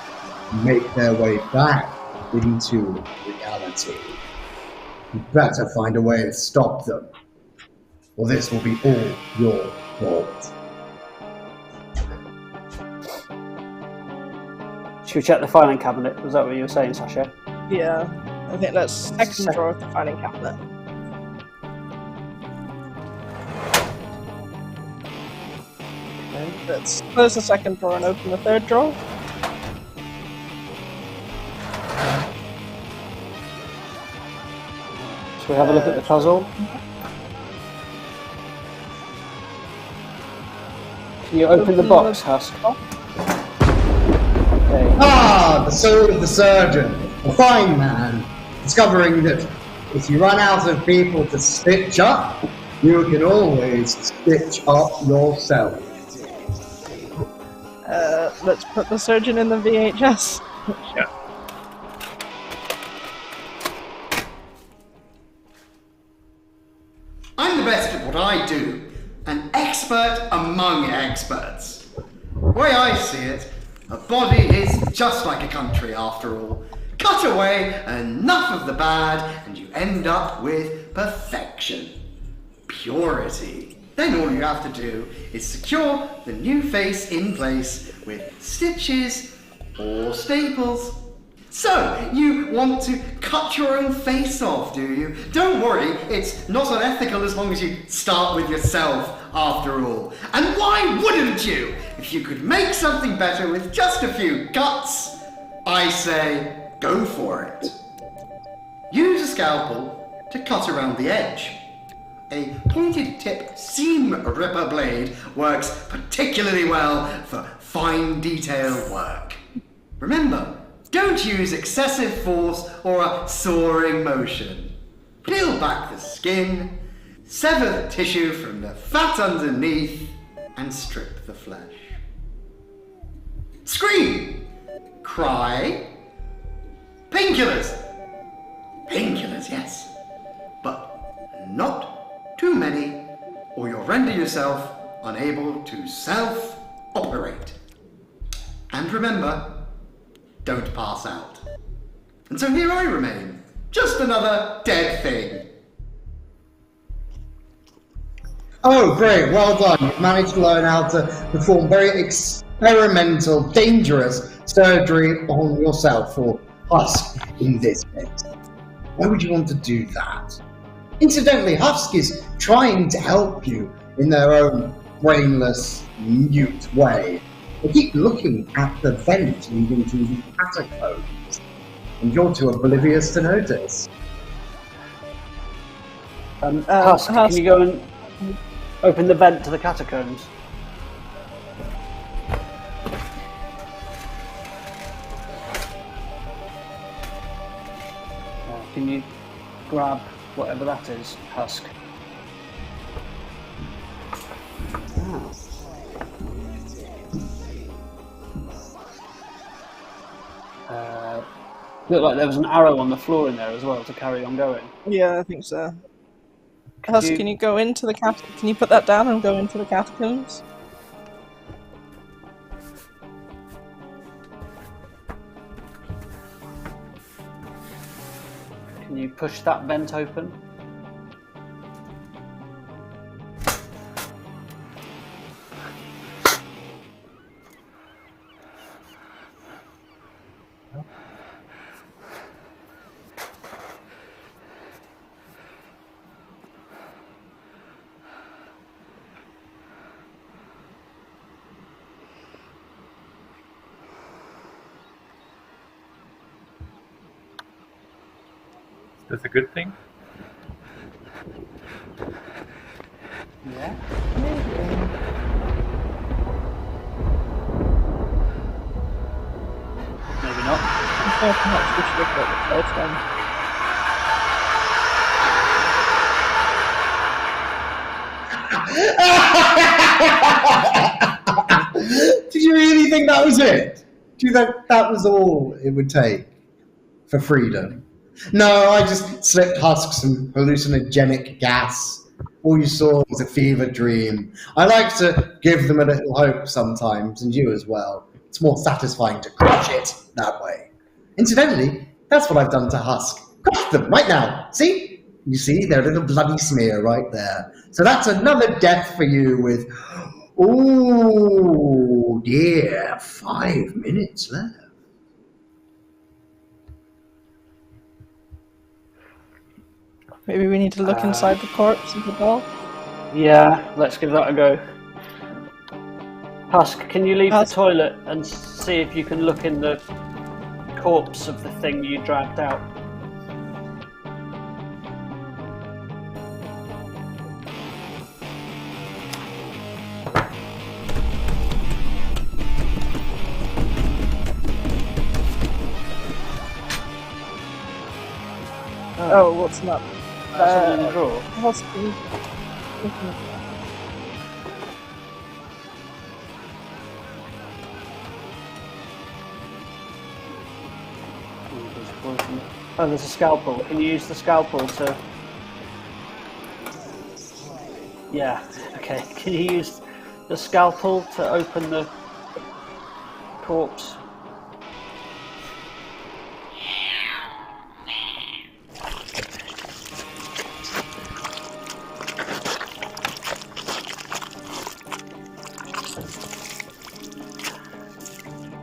and make their way back into reality. You better find a way to stop them, or this will be all your fault. Should we check the filing cabinet? Was that what you were saying, Sasha? Yeah, I think that's second drawer of the filing cabinet. Okay, let's close the second drawer and open the third drawer. Should we have a look at the puzzle? Can you open the box, Husk? Okay. Ah, the soul of the surgeon, a fine man, discovering that if you run out of people to stitch up, you can always stitch up yourself. Let's put the surgeon in the VHS. Yeah. I'm the best at what I do, an expert among experts. The way I see it, a body is just like a country after all. Cut away enough of the bad and you end up with perfection. Purity. Then all you have to do is secure the new face in place with stitches or staples. So, you want to cut your own face off, do you? Don't worry, it's not unethical as long as you start with yourself, after all. And why wouldn't you? If you could make something better with just a few cuts, I say, go for it. Use a scalpel to cut around the edge. A pointed tip seam ripper blade works particularly well for fine detail work. Remember, don't use excessive force or a soaring motion. Peel back the skin, sever the tissue from the fat underneath, and strip the flesh. Scream! Cry! Painkillers! Painkillers, yes. But not too many, or you'll render yourself unable to self-operate. And remember, don't pass out. And so here I remain, just another dead thing. Oh, great, well done. You've managed to learn how to perform very experimental, dangerous surgery on yourself, or Husk in this case. Why would you want to do that? Incidentally, Husk is trying to help you in their own brainless, mute way. They keep looking at the vent leading to the catacombs, and you're too oblivious to notice. Husk, can you go and open the vent to the catacombs? Can you grab whatever that is, Husk? Looked like there was an arrow on the floor in there as well to carry on going. Yeah, I think so. Husk, can you go into the Can you put that down and go into the catacombs? Can you push that vent open? That's a good thing. Yeah. Maybe not. Perhaps we should look at the first one. Did you really think that was it? Do you think that was all it would take for freedom? No, I just slipped Husk some hallucinogenic gas. All you saw was a fever dream. I like to give them a little hope sometimes, and you as well. It's more satisfying to crush it that way. Incidentally, that's what I've done to Husk. Crush them right now. See? You see their little bloody smear right there. So that's another death for you with, oh dear, 5 minutes left. Maybe we need to look inside the corpse of the doll. Yeah, let's give that a go. Husk, can you leave the toilet and see if you can look in the corpse of the thing you dragged out? Oh, what's that? That's in the drawer. Husk, can you look in the Oh, there's a scalpel. Can you use the scalpel to... Yeah, okay. Can you use the scalpel to open the corpse?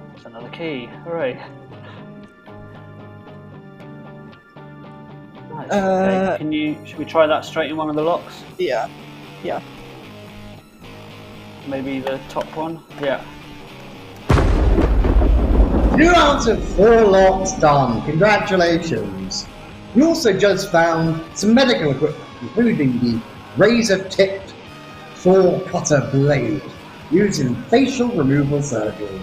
That's another key. Hooray. Nice. Okay. Should we try that straight in one of the locks? Yeah. Yeah. Maybe the top one? Yeah. 2 out of 4 locks done. Congratulations. You also just found some medical equipment, including the razor-tipped 4-cutter blade used in facial removal surgery.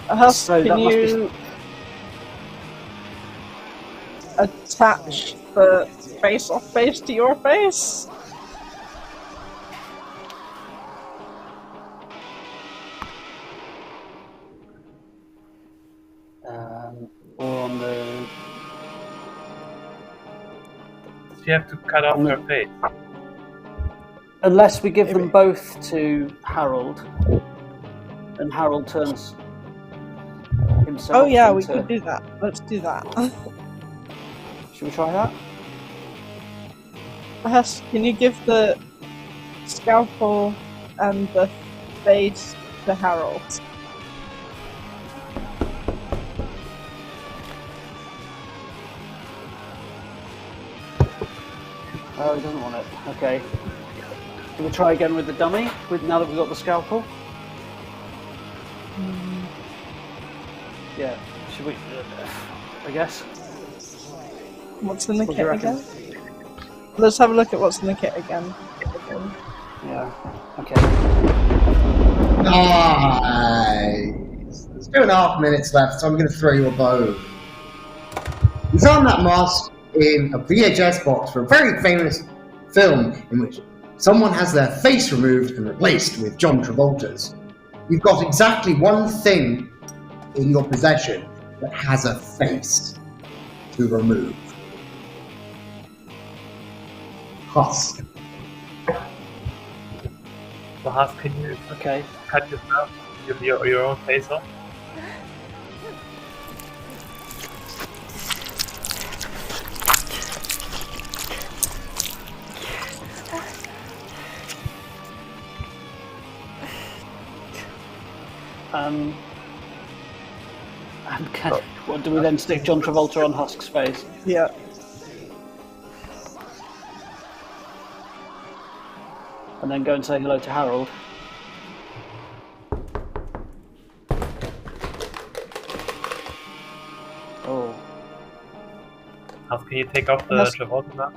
Husk, So that can must be- you attach the face-off face to your face? Or on the... she have to cut off her face? Unless we give them both to Harold, and Harold turns himself. Oh yeah, we into... could do that. Let's do that. Should we try that? Husk, can you give the scalpel and the face to Harold? Oh, he doesn't want it. Okay. Do we try again with the dummy? Now that we've got the scalpel? Yeah. Should we? I guess. What's in the What do you kit reckon? again? Let's have a look at what's in the kit again. Yeah. Okay. Nice. There's 2.5 minutes left, so I'm going to throw you a bone. You found that mask in a VHS box for a very famous film in which someone has their face removed and replaced with John Travolta's. You've got exactly one thing in your possession that has a face to remove. Husk. So Husk, can you Okay. cut yourself, your own face off? What do we then stick John Travolta on Husk's face? Yeah. And then go and say hello to Harold. Oh. Husk, can you take off the Husk. Travolta mask?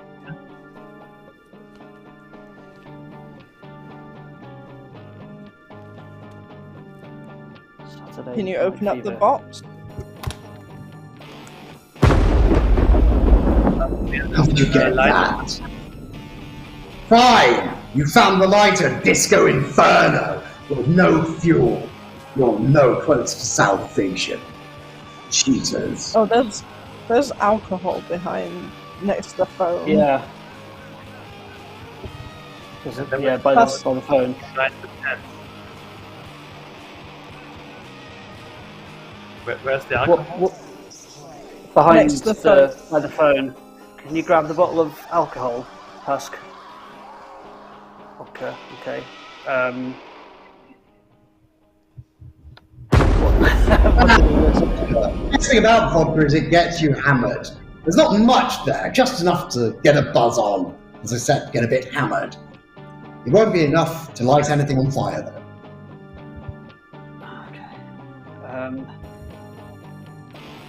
Saturday Can you open up the Fever. box? How did you get that? Fine! You found the lighter, Disco Inferno! With no fuel. You're no close to salvation. Cheaters. Oh, there's alcohol behind next to the phone. Yeah. Yeah, by the phone. 9%. Where's the alcohol? Behind Next to the by the phone. Can you grab the bottle of alcohol, Husk? Okay. Okay. The best thing about vodka is it gets you hammered. There's not much there, just enough to get a buzz on. As I said, get a bit hammered. It won't be enough to light anything on fire, though. Okay.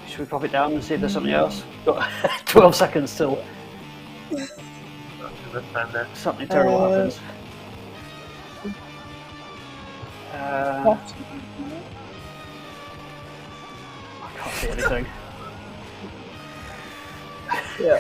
Should we pop it down and see if there's something else? Got 12 seconds till something terrible happens. What? I can't see anything. Yeah.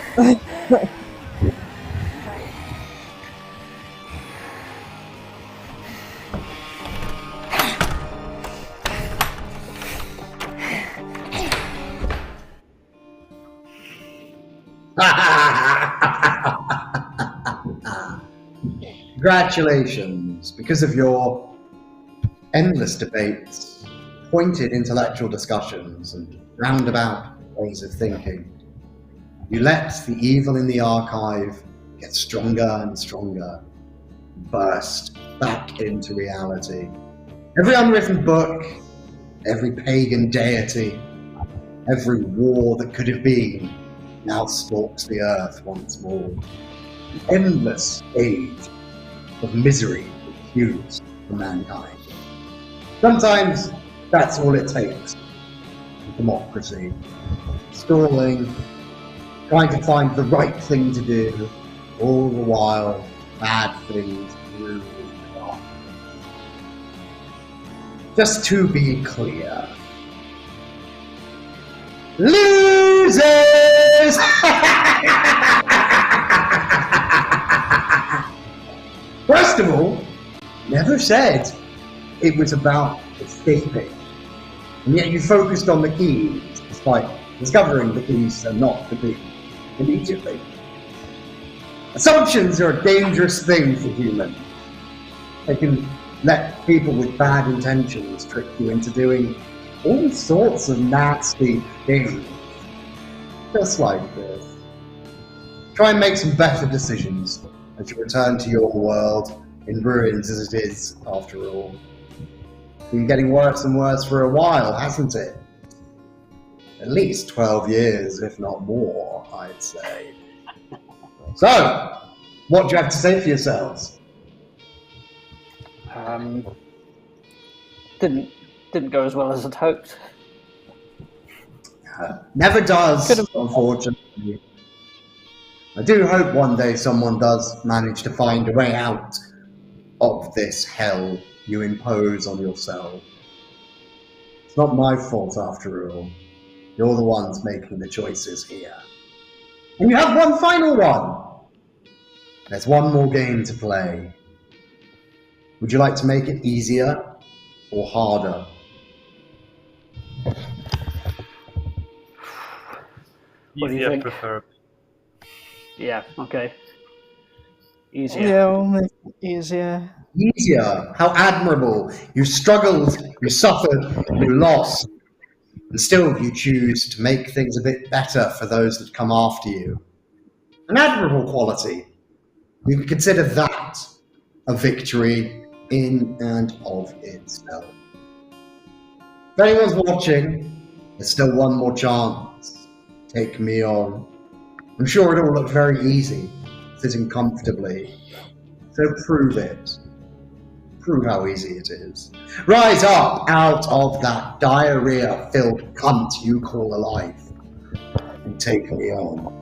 Congratulations, because of your endless debates, pointed intellectual discussions, and roundabout ways of thinking, you let the evil in the archive get stronger and stronger, burst back into reality. Every unwritten book, every pagan deity, every war that could have been, now stalks the earth once more. The endless age of misery that queues for mankind. Sometimes that's all it takes for democracy. Stalling, trying to find the right thing to do, all the while bad things really are. Just to be clear, losers! First of all, never said it was about escaping. And yet you focused on the keys, despite discovering the keys are not the keys immediately. Assumptions are a dangerous thing for humans. They can let people with bad intentions trick you into doing all sorts of nasty things. Just like this. Try and make some better decisions as you return to your world in ruins as it is, after all. It's been getting worse and worse for a while, hasn't it? At least 12 years, if not more, I'd say. So, what do you have to say for yourselves? Didn't go as well as I'd hoped. Never does, unfortunately. I do hope one day someone does manage to find a way out of this hell you impose on yourself. It's not my fault after all. You're the ones making the choices here. And you have one final one! There's one more game to play. Would you like to make it easier or harder? What do you Easier, think? preferably. Yeah, okay. Easier. Yeah, we'll make it easier. Easier. How admirable. You struggled, you suffered, you lost. And still you choose to make things a bit better for those that come after you. An admirable quality. You can consider that a victory in and of itself. If anyone's watching, there's still one more chance. Take me on. I'm sure it all looked very easy, sitting comfortably. So prove it. Prove how easy it is. Rise up out of that diarrhea-filled cunt you call a life, and take me on.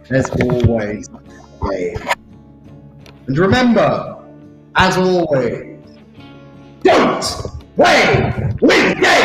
There's always a game. And remember, as always, don't play with games!